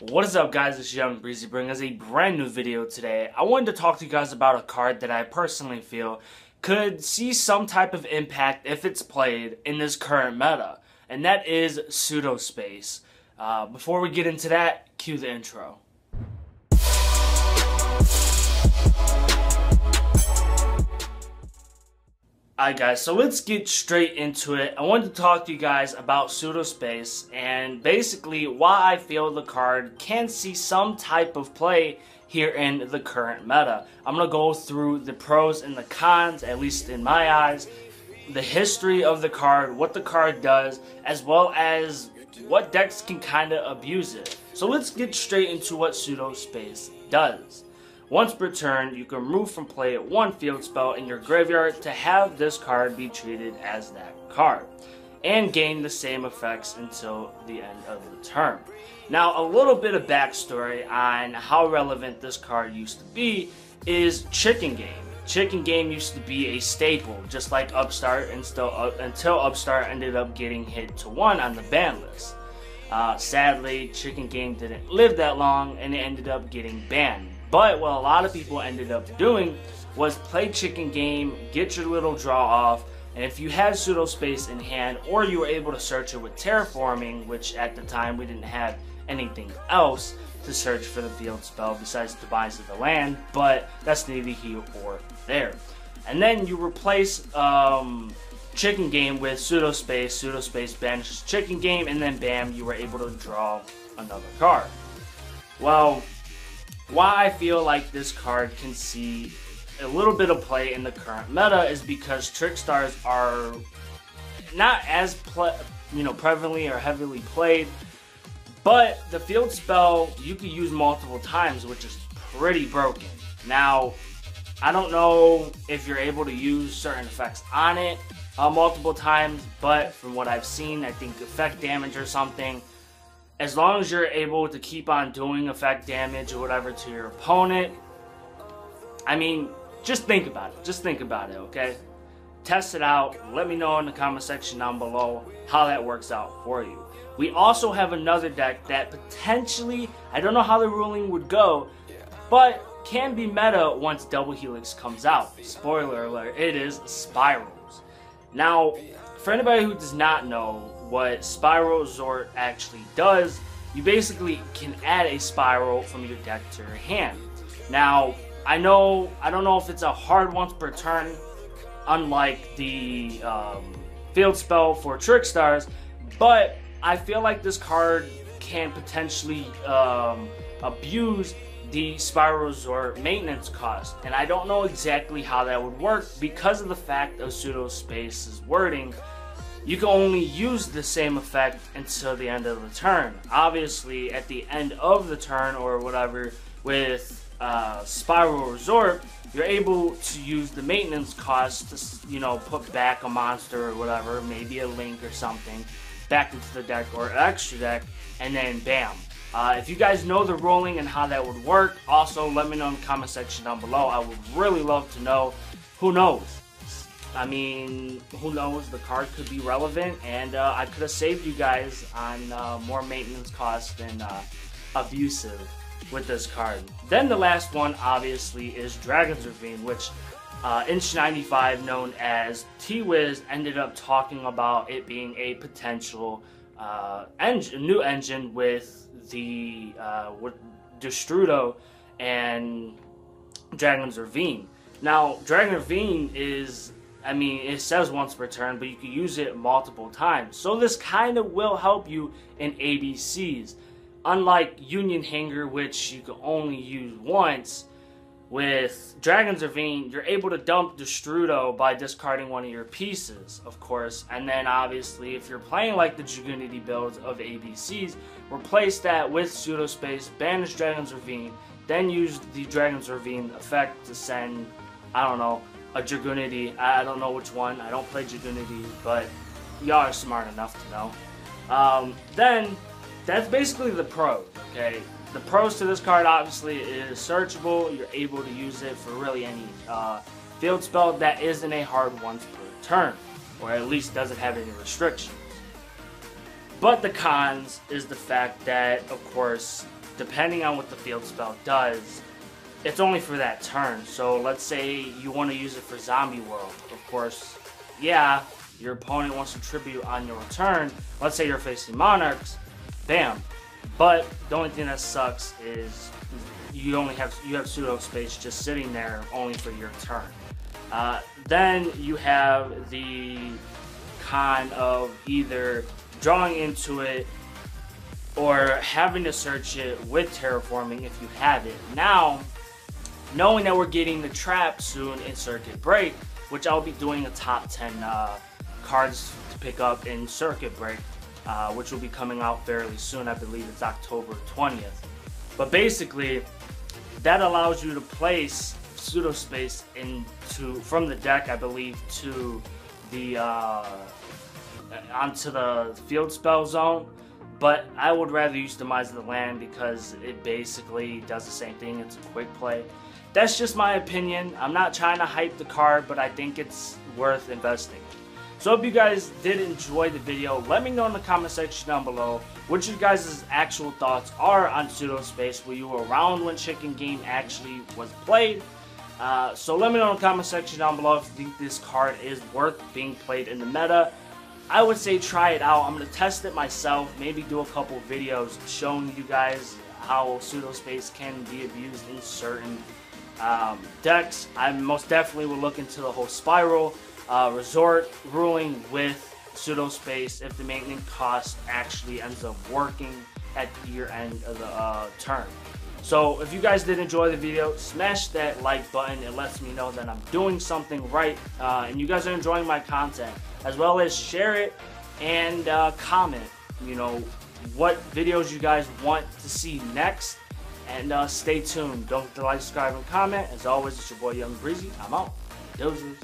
What is up, guys? It's Young Breezy bringing us a brand new video today. I wanted to talk to you guys about a card that I personally feel could see some type of impact if it's played in this current meta, and that is Pseudospace. Before we get into that, cue the intro. Alright guys, so let's get straight into it. I wanted to talk to you guys about Pseudospace and basically why I feel the card can see some type of play here in the current meta. I'm going to go through the pros and the cons, at least in my eyes, the history of the card, what the card does, as well as what decks can kind of abuse it. So let's get straight into what Pseudospace does. Once per turn, you can remove from play one field spell in your graveyard to have this card be treated as that card, and gain the same effects until the end of the turn. Now, a little bit of backstory on how relevant this card used to be is Chicken Game. Chicken Game used to be a staple, just like Upstart, until Upstart ended up getting hit to 1 on the ban list. Sadly, Chicken Game didn't live that long, and it ended up getting banned. But what a lot of people ended up doing was play Chicken Game, get your little draw off, and if you had Pseudospace in hand, or you were able to search it with Terraforming, which at the time we didn't have anything else to search for the field spell besides Demise of the Land, but that's neither here or there. And then you replace Chicken Game with Pseudospace. Pseudospace banishes Chicken Game, and then bam, you were able to draw another card. Well, why I feel like this card can see a little bit of play in the current meta is because Trick Stars are not as prevalently or heavily played, but the field spell you can use multiple times, which is pretty broken. Now, I don't know if you're able to use certain effects on it multiple times, but from what I've seen, I think effect damage or something, as long as you're able to keep on doing effect damage or whatever to your opponent, I mean, just think about it. Just think about it, okay? Test it out. Let me know in the comment section down below how that works out for you. We also have another deck that potentially, I don't know how the ruling would go, but can be meta once Double Helix comes out. Spoiler alert, it is Spirals. Now, for anybody who does not know what Spiral Resort actually does, you basically can add a Spiral from your deck to your hand. Now, I don't know if it's a hard once per turn, unlike the field spell for Trick Stars, but I feel like this card can potentially abuse the Spiral Resort maintenance cost, and I don't know exactly how that would work because of the fact of Pseudospace's wording. You can only use the same effect until the end of the turn. Obviously, at the end of the turn or whatever, with Spiral Resort, you're able to use the maintenance cost to, put back a monster or whatever, maybe a link or something, back into the deck or extra deck, and then bam. If you guys know the ruling and how that would work, also let me know in the comment section down below. I would really love to know. Who knows? I mean, who knows? The card could be relevant, and I could have saved you guys on more maintenance costs and abusive with this card. Then the last one, obviously, is Dragon's Ravine, which Inch95, known as T-Wiz, ended up talking about it being a potential new engine with the Destrudo and Dragon's Ravine. Now, Dragon's Ravine is, I mean, it says once per turn, but you can use it multiple times. So this kind of will help you in ADCs. Unlike Union Hanger, which you can only use once, with Dragon's Ravine, you're able to dump Destrudo by discarding one of your pieces, of course. And then obviously, if you're playing like the Dragunity builds of ADCs, replace that with Pseudospace, banish Dragon's Ravine, then use the Dragon's Ravine effect to send, I don't know, a Dragunity. I don't know which one. I don't play Dragunity, but y'all are smart enough to know. Then that's basically the pros, okay? The pros to this card, obviously, is searchable. You're able to use it for really any field spell that isn't a hard once per turn, or at least doesn't have any restrictions. But the cons is the fact that, of course, depending on what the field spell does, it's only for that turn. So let's say you want to use it for Zombie World. Of course, yeah, your opponent wants to tribute on your turn. Let's say you're facing Monarchs, bam. But the only thing that sucks is you have pseudo space just sitting there only for your turn. Then you have the con of either drawing into it or having to search it with terraforming if you have it. Now, knowing that we're getting the trap soon in Circuit Break, which I'll be doing a top 10 cards to pick up in Circuit Break, which will be coming out fairly soon. I believe it's October 20th. But basically, that allows you to place pseudo space from the deck, I believe, to the onto the field spell zone. But I would rather use Demise of the Land because it basically does the same thing. It's a quick play. That's just my opinion. I'm not trying to hype the card, but I think it's worth investing. So if you guys did enjoy the video, let me know in the comment section down below what you guys' actual thoughts are on pseudo space. Were you around when Chicken Game actually was played? So let me know in the comment section down below if you think this card is worth being played in the meta. I would say try it out. I'm going to test it myself, maybe do a couple videos showing you guys how pseudo space can be abused in certain decks. I most definitely will look into the whole spiral resort ruling with pseudo space if the maintenance cost actually ends up working at your end of the turn. So if you guys did enjoy the video, smash that like button. It lets me know that I'm doing something right and you guys are enjoying my content, as well as share it and comment, you know, what videos you guys want to see next. And stay tuned. Don't forget to like, subscribe, and comment. As always, it's your boy Young Breezy. I'm out. Deuces.